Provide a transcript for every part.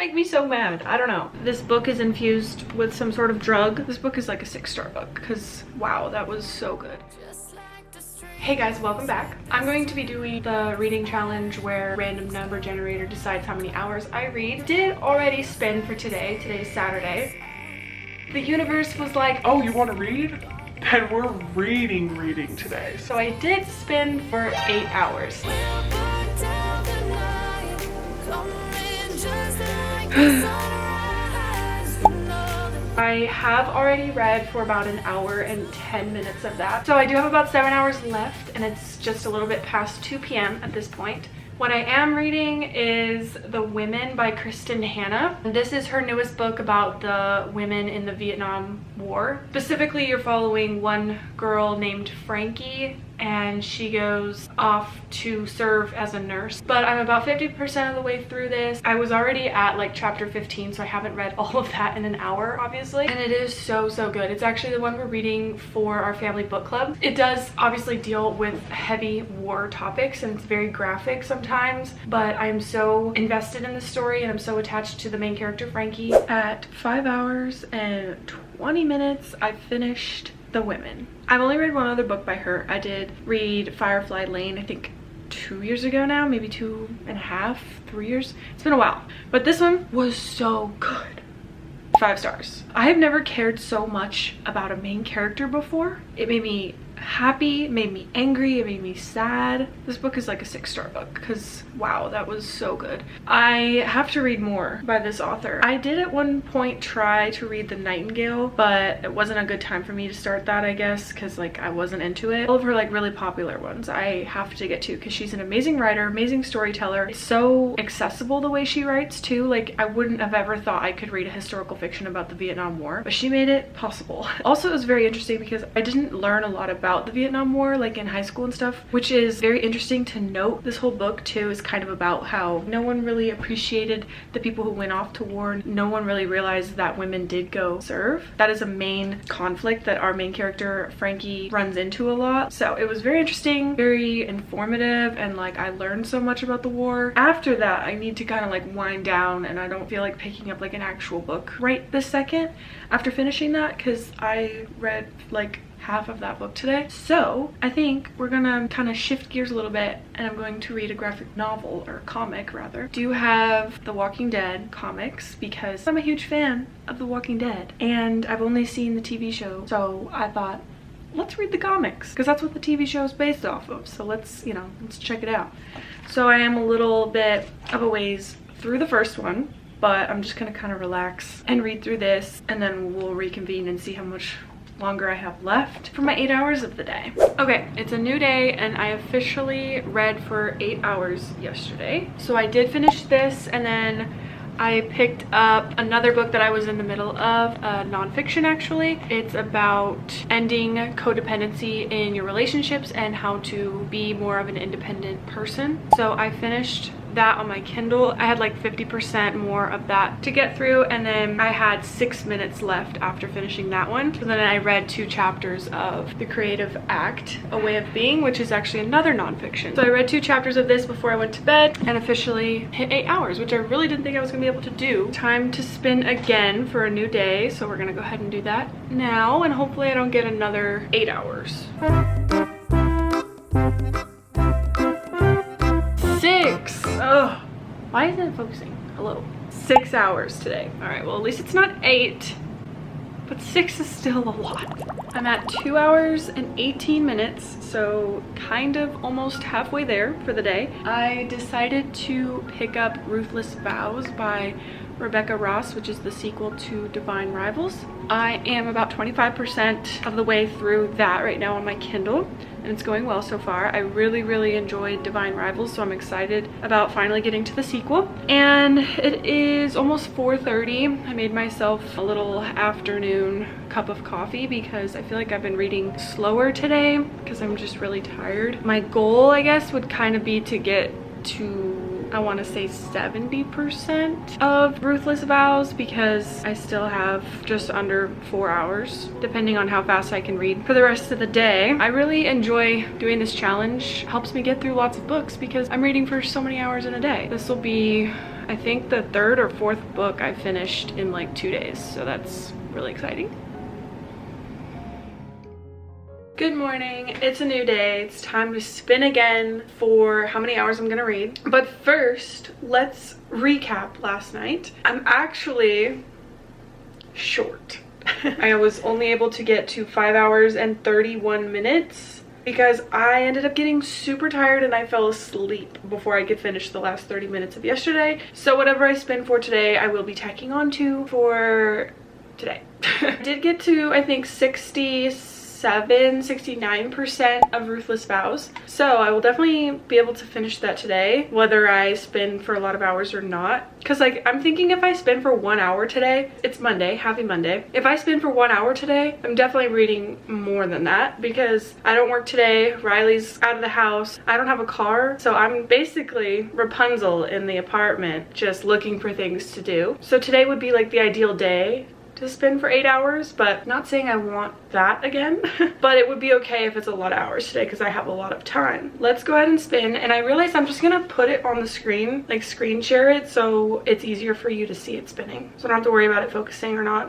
make me so mad? I don't know. This book is infused with some sort of drug. This book is like a 6-star book because wow, that was so good. Hey guys, welcome back. I'm going to be doing the reading challenge where random number generator decides how many hours I read. Did already spend for today. Today's Saturday. The universe was like, oh, you want to read? Then we're reading today. So I did spend for 8 hours. I have already read for about an hour and 10 minutes of that. So I do have about 7 hours left and it's just a little bit past 2 p.m. at this point. What I am reading is The Women by Kristen Hanna. This is her newest book about the women in the Vietnam War. Specifically, you're following one girl named Frankie and she goes off to serve as a nurse. But I'm about 50% of the way through this. I was already at like chapter 15, so I haven't read all of that in an hour, obviously. And it is so good. It's actually the one we're reading for our family book club. It does obviously deal with heavy war topics and it's very graphic sometimes, but I'm so invested in the story and I'm so attached to the main character, Frankie. At 5 hours and 20 minutes, I finished The Women. I've only read one other book by her. I did read Firefly Lane, I think 2 years ago now, maybe 2.5, 3 years. It's been a while, but this one was so good. 5 stars. I have never cared so much about a main character before. It made me happy, it made me angry, it made me sad. This book is like a 6-star book because wow, that was so good. I have to read more by this author. I did at one point try to read The Nightingale, but it wasn't a good time for me to start that, I guess, because like I wasn't into it. All of her like really popular ones I have to get to because she's an amazing writer, amazing storyteller. It's so accessible the way she writes too. Like I wouldn't have ever thought I could read a historical fiction about the Vietnam War, but she made it possible. Also, it was very interesting because I didn't learn a lot about the Vietnam War like in high school and stuff, which is very interesting to note. This whole book too is kind of about how no one really appreciated the people who went off to war. No one really realized that women did go serve. That is a main conflict that our main character Frankie runs into a lot. So it was very interesting, very informative, and like I learned so much about the war. After that, I need to kind of like wind down and I don't feel like picking up like an actual book right this second after finishing that because I read like half of that book today. So I think we're gonna kind of shift gears a little bit and I'm going to read a graphic novel, or comic rather. Do have The Walking Dead comics because I'm a huge fan of The Walking Dead and I've only seen the TV show, so I thought let's read the comics because that's what the TV show is based off of. So let's check it out. So I am a little bit of a ways through the first one, but I'm just gonna kind of relax and read through this and then we'll reconvene and see how much longer I have left for my 8 hours of the day. Okay, it's a new day and I officially read for 8 hours yesterday. So I did finish this and then I picked up another book that I was in the middle of, nonfiction actually. It's about ending codependency in your relationships and how to be more of an independent person. So I finished that on my Kindle. I had like 50% more of that to get through and then I had 6 minutes left after finishing that one. So then I read 2 chapters of The Creative Act, A Way of Being, which is actually another nonfiction. So I read 2 chapters of this before I went to bed and officially hit 8 hours, which I really didn't think I was gonna be able to do. Time to spin again for a new day, so we're gonna go ahead and do that now and hopefully I don't get another 8 hours. 6. Ugh. Why isn't it focusing? Hello. 6 hours today. All right, well, at least it's not 8, but 6 is still a lot. I'm at 2 hours and 18 minutes, so kind of almost halfway there for the day. I decided to pick up Ruthless Vows by Rebecca Ross, which is the sequel to Divine Rivals. I am about 25% of the way through that right now on my Kindle, and it's going well so far. I really enjoyed Divine Rivals, so I'm excited about finally getting to the sequel. And it is almost 4:30. I made myself a little afternoon cup of coffee because I feel like I've been reading slower today because I'm just really tired. My goal, I guess, would kind of be to get to, I want to say 70% of Ruthless Vows because I still have just under 4 hours, depending on how fast I can read for the rest of the day. I really enjoy doing this challenge. It helps me get through lots of books because I'm reading for so many hours in a day. This will be I think the third or fourth book I finished in like 2 days, so that's really exciting. Good morning, it's a new day. It's time to spin again for how many hours I'm gonna read. But first, let's recap last night. I'm actually short. I was only able to get to 5 hours and 31 minutes because I ended up getting super tired and I fell asleep before I could finish the last 30 minutes of yesterday. So whatever I spin for today, I will be tacking on to for today. I did get to, I think, 69% of Ruthless Vows, so I will definitely be able to finish that today, whether I spin for a lot of hours or not. Because like, I'm thinking if I spin for 1 hour today, it's Monday, happy Monday. If I spin for 1 hour today, I'm definitely reading more than that because I don't work today, Riley's out of the house, I don't have a car, so I'm basically Rapunzel in the apartment just looking for things to do. So today would be like the ideal day to spin for 8 hours, but not saying I want that again. But it would be okay if it's a lot of hours today because I have a lot of time. Let's go ahead and spin, and I realized I'm just gonna put it on the screen, like screen share it, so it's easier for you to see it spinning, so I don't have to worry about it focusing or not.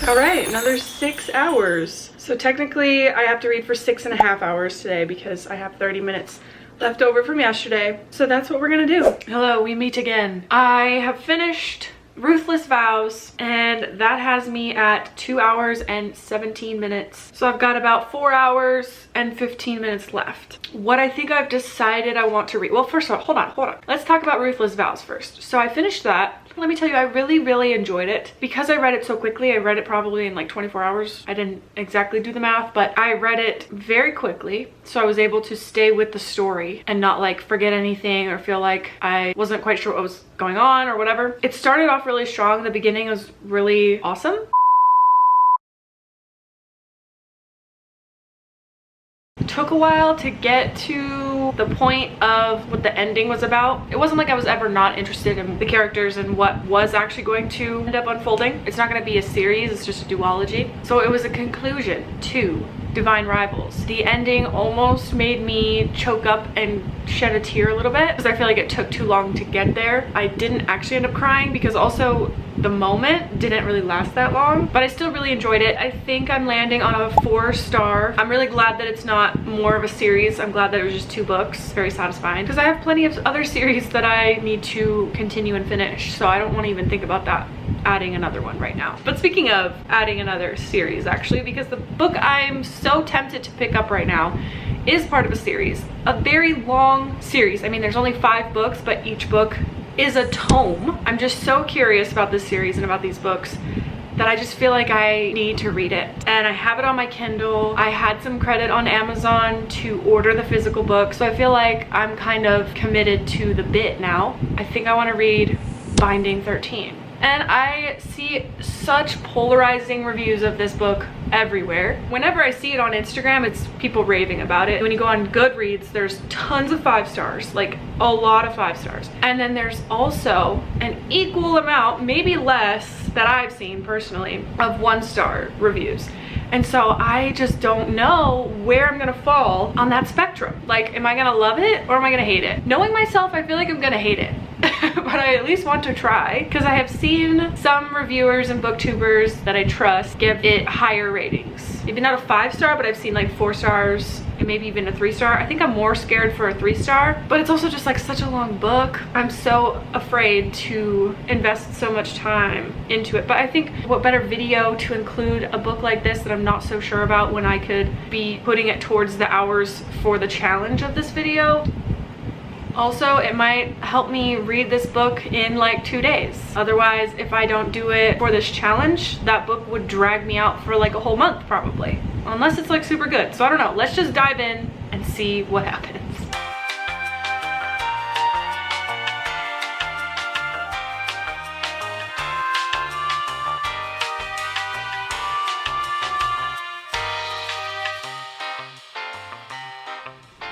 All right, another 6 hours. So technically I have to read for 6.5 hours today because I have 30 minutes left over from yesterday. So that's what we're gonna do. Hello, we meet again. I have finished Ruthless Vows, and that has me at 2 hours and 17 minutes. So I've got about 4 hours and 15 minutes left. What I think I've decided I want to read. Well, first of all, hold on. Let's talk about Ruthless Vows first. So I finished that. Let me tell you, I really enjoyed it. Because I read it so quickly, I read it probably in like 24 hours. I didn't exactly do the math, but I read it very quickly. So I was able to stay with the story and not like forget anything or feel like I wasn't quite sure what was going on or whatever. It started off really strong. The beginning was really awesome. It took a while to get to the point of what the ending was about. It wasn't like I was ever not interested in the characters and what was actually going to end up unfolding. It's not going to be a series, it's just a duology. So it was a conclusion to Divine Rivals. The ending almost made me choke up and shed a tear a little bit because I feel like it took too long to get there. I didn't actually end up crying because also the moment didn't really last that long, but I still really enjoyed it. I think I'm landing on a 4-star. I'm really glad that it's not more of a series. I'm glad that it was just 2 books. Very satisfying because I have plenty of other series that I need to continue and finish, so I don't want to even think about that, adding another one right now. But speaking of adding another series, actually, because the book I'm so tempted to pick up right now is part of a series, a very long series. I mean, there's only 5 books, but each book is a tome. I'm just so curious about this series and about these books that I just feel like I need to read it. And I have it on my Kindle. I had some credit on Amazon to order the physical book, so I feel like I'm kind of committed to the bit now. I think I want to read Binding 13. And I see such polarizing reviews of this book everywhere. Whenever I see it on Instagram, it's people raving about it. When you go on Goodreads, there's tons of 5 stars, like a lot of 5 stars. And then there's also an equal amount, maybe less, that I've seen personally, of 1-star reviews. And so I just don't know where I'm gonna fall on that spectrum. Like, am I gonna love it or am I gonna hate it? Knowing myself, I feel like I'm gonna hate it. But I at least want to try because I have seen some reviewers and booktubers that I trust give it higher ratings. Maybe not a 5-star, but I've seen like 4 stars and maybe even a 3-star. I think I'm more scared for a 3-star, but it's also just like such a long book. I'm so afraid to invest so much time into it. But I think what better video to include a book like this that I'm not so sure about when I could be putting it towards the hours for the challenge of this video. Also, it might help me read this book in like 2 days. Otherwise, if I don't do it for this challenge, that book would drag me out for like a whole month probably. Unless it's like super good. So I don't know. Let's just dive in and see what happens.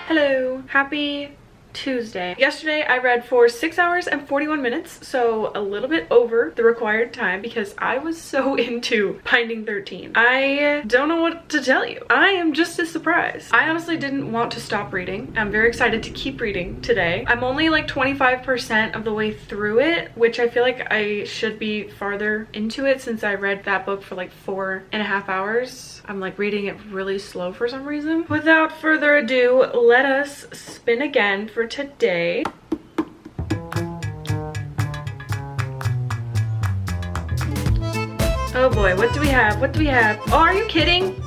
Hello, happy Tuesday. Yesterday I read for 6 hours and 41 minutes, so a little bit over the required time because I was so into Binding 13. I don't know what to tell you. I am just as surprised. I honestly didn't want to stop reading. I'm very excited to keep reading today. I'm only like 25% of the way through it, which I feel like I should be farther into it since I read that book for like 4.5 hours. I'm like reading it really slow for some reason. Without further ado, let us spin again for today. Oh boy, what do we have? What do we have? Oh, are you kidding?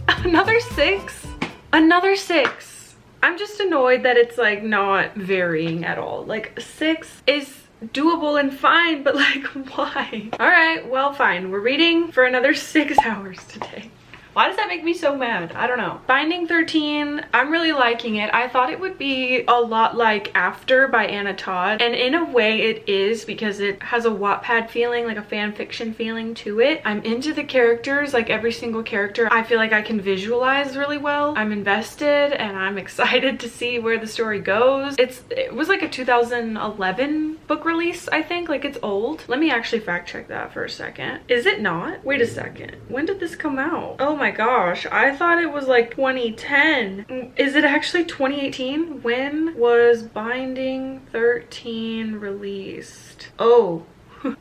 Another 6? Another 6. I'm just annoyed that it's like not varying at all. Like 6 is doable and fine, but like why? All right, well, fine. We're reading for another 6 hours today. Why does that make me so mad? I don't know. Binding 13, I'm really liking it. I thought it would be a lot like After by Anna Todd. And in a way it is because it has a Wattpad feeling, like a fan fiction feeling to it. I'm into the characters, like every single character I feel like I can visualize really well. I'm invested and I'm excited to see where the story goes. It was like a 2011 book release, I think. Like it's old. Let me actually fact check that for a second. Is it not? Wait a second. When did this come out? Oh my gosh, I thought it was like 2010. Is it actually 2018? When was Binding 13 released? Oh,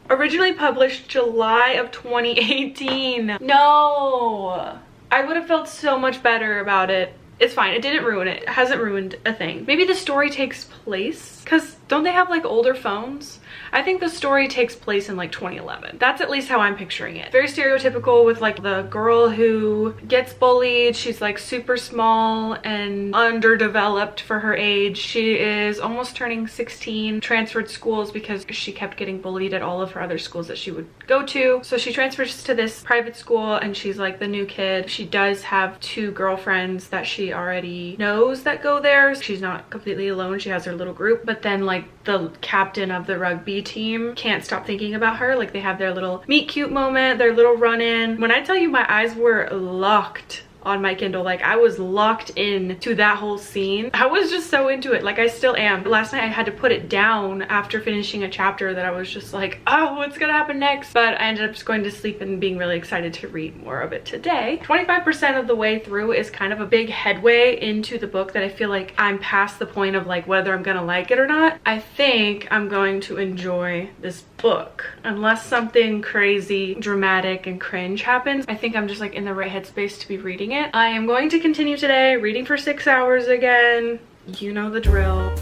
originally published July of 2018. No, I would have felt so much better about it. It's fine, it didn't ruin it. It hasn't ruined a thing. Maybe the story takes place, because don't they have like older phones? I think the story takes place in like 2011. That's at least how I'm picturing it. Very stereotypical with like the girl who gets bullied. She's like super small and underdeveloped for her age. She is almost turning 16, transferred schools because she kept getting bullied at all of her other schools that she would go to. So she transfers to this private school and she's like the new kid. She does have 2 girlfriends that she already knows that go there. She's not completely alone. She has her little group, but then like the captain of the rugby team can't stop thinking about her. Like they have their little meet cute moment, their little run-in. When I tell you my eyes were locked on my Kindle, like I was locked in to that whole scene. I was just so into it, like I still am. Last night I had to put it down after finishing a chapter that I was just like, oh, what's gonna happen next? But I ended up just going to sleep and being really excited to read more of it today. 25% of the way through is kind of a big headway into the book that I feel like I'm past the point of like whether I'm gonna like it or not. I think I'm going to enjoy this book unless something crazy, dramatic, and cringe happens. I think I'm just like in the right headspace to be reading it. I am going to continue today, reading for 6 hours again. You know the drill.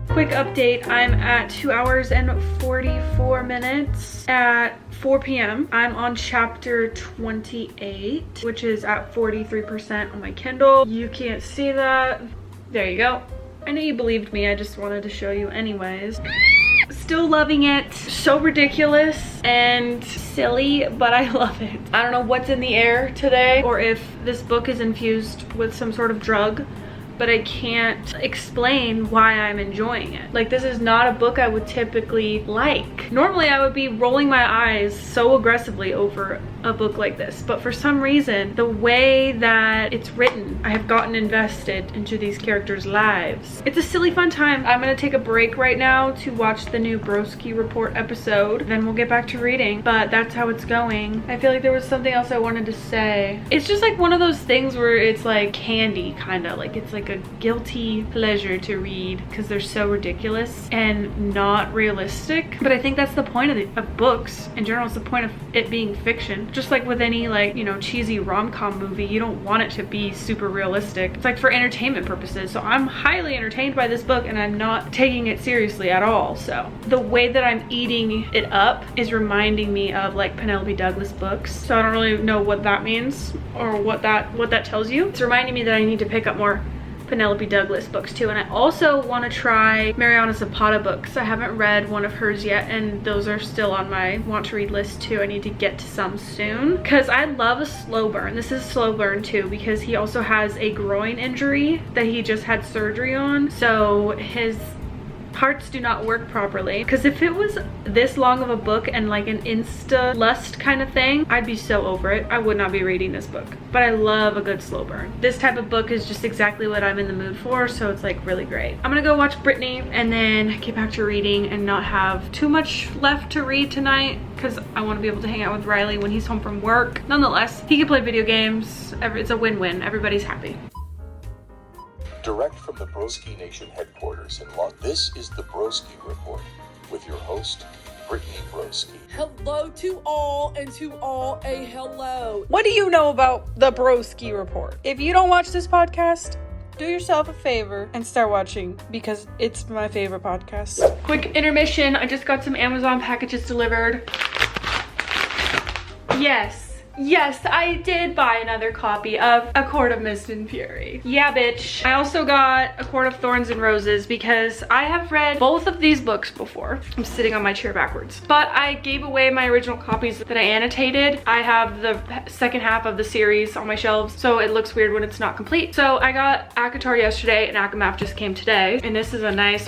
Quick update, I'm at 2 hours and 44 minutes at 4 p.m. I'm on chapter 28, which is at 43% on my Kindle. You can't see that. There you go. I know you believed me, I just wanted to show you anyways. Still loving it. So ridiculous and silly, but I love it. I don't know what's in the air today or if this book is infused with some sort of drug, but I can't explain why I'm enjoying it. Like, this is not a book I would typically like. Normally I would be rolling my eyes so aggressively over a book like this, but for some reason the way that it's written, I have gotten invested into these characters' lives. It's a silly fun time. I'm gonna take a break right now to watch the new Broski Report episode, then we'll get back to reading, but that's how it's going. I feel like there was something else I wanted to say. It's just like one of those things where it's like candy, kind of like it's like a guilty pleasure to read because they're so ridiculous and not realistic. But I think that's the point of books in general. It's the point of it being fiction. Just like with any, like, you know, cheesy rom-com movie, you don't want it to be super realistic. It's like for entertainment purposes. So I'm highly entertained by this book and I'm not taking it seriously at all. So the way that I'm eating it up is reminding me of like Penelope Douglas books. So I don't really know what that means or what that tells you. It's reminding me that I need to pick up more Penelope Douglas books too, and I also want to try Mariana Zapata books. I haven't read one of hers yet, and those are still on my want to read list too. I need to get to some soon because I love a slow burn. This is a slow burn too because he also has a groin injury that he just had surgery on, so his Hearts do not work properly. Because if it was this long of a book and like an insta lust kind of thing, I'd be so over it. I would not be reading this book. But I love a good slow burn. This type of book is just exactly what I'm in the mood for, so it's like really great. I'm gonna go watch Brittany and then get back to reading and not have too much left to read tonight because I want to be able to hang out with Riley when he's home from work. Nonetheless, he can play video games. It's a win-win. Everybody's happy. Direct from the Broski Nation headquarters in London, this is the Broski Report with your host, Brittany Broski. Hello to all, and to all a hello. What do you know about the Broski Report? If you don't watch this podcast, do yourself a favor and start watching because it's my favorite podcast. Quick intermission. I just got some Amazon packages delivered. Yes, I did buy another copy of A Court of Mist and Fury. Yeah, bitch. I also got A Court of Thorns and Roses because I have read both of these books before. I'm sitting on my chair backwards. But I gave away my original copies that I annotated. I have the second half of the series on my shelves, so it looks weird when it's not complete. So I got ACOTAR yesterday and ACOMAF just came today. And this is a nice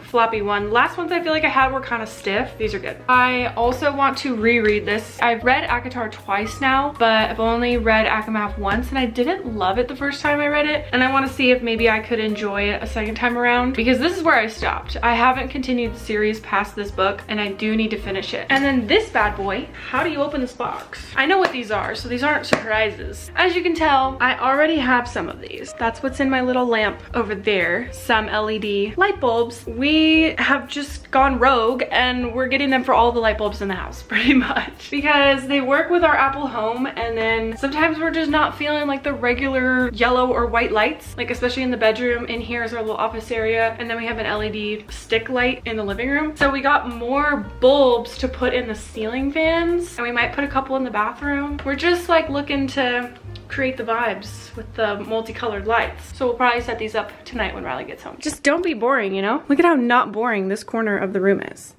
floppy one. Last ones I feel like I had were kind of stiff. These are good. I also want to reread this. I've read ACOTAR twice now, but I've only read ACOMAF once and I didn't love it the first time I read it. And I want to see if maybe I could enjoy it a second time around because this is where I stopped. I haven't continued the series past this book and I do need to finish it. And then this bad boy, how do you open this box? I know what these are, so these aren't surprises. As you can tell, I already have some of these. That's what's in my little lamp over there. Some LED light bulbs. We have just gone rogue and we're getting them for all the light bulbs in the house pretty much because they work with our Apple Home, and then sometimes we're just not feeling like the regular yellow or white lights, like especially in the bedroom. In here is our little office area, and then we have an LED stick light in the living room. So we got more bulbs to put in the ceiling fans, and we might put a couple in the bathroom. We're just like looking to create the vibes with the multicolored lights. So we'll probably set these up tonight when Riley gets home. Just don't be boring, you know? Look at how not boring this corner of the room is.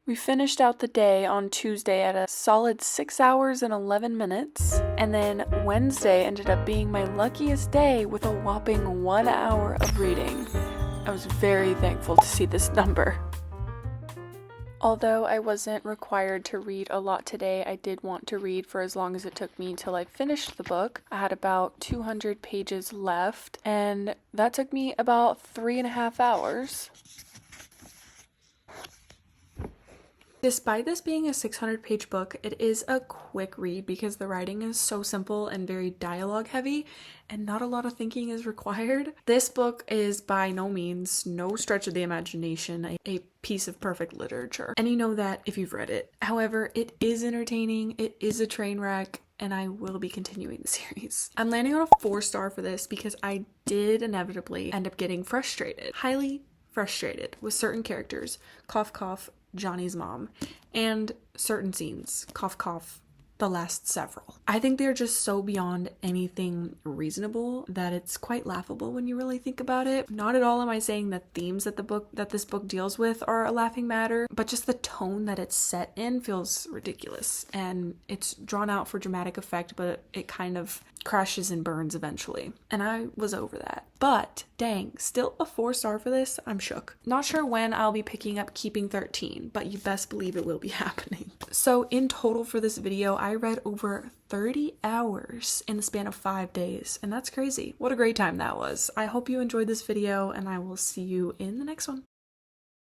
We finished out the day on Tuesday at a solid 6 hours and 11 minutes, and then Wednesday ended up being my luckiest day with a whopping 1 hour of reading. I was very thankful to see this number. Although I wasn't required to read a lot today, I did want to read for as long as it took me till I finished the book. I had about 200 pages left, and that took me about 3.5 hours. Despite this being a 600-page book, it is a quick read because the writing is so simple and very dialogue heavy and not a lot of thinking is required. This book is by no means, no stretch of the imagination, a piece of perfect literature. And you know that if you've read it. However, it is entertaining, it is a train wreck, and I will be continuing the series. I'm landing on a 4-star for this because I did inevitably end up getting frustrated. Highly frustrated with certain characters. Cough, cough. Johnny's mom, and certain scenes, cough cough, the last several. I think they're just so beyond anything reasonable that it's quite laughable when you really think about it. Not at all am I saying that themes that this book deals with are a laughing matter, but just the tone that it's set in feels ridiculous, and it's drawn out for dramatic effect, but it kind of crashes and burns eventually. And I was over that. But dang, still a 4-star for this? I'm shook. Not sure when I'll be picking up Keeping 13, but you best believe it will be happening. So in total for this video, I read over 30 hours in the span of 5 days, and that's crazy. What a great time that was. I hope you enjoyed this video, and I will see you in the next one.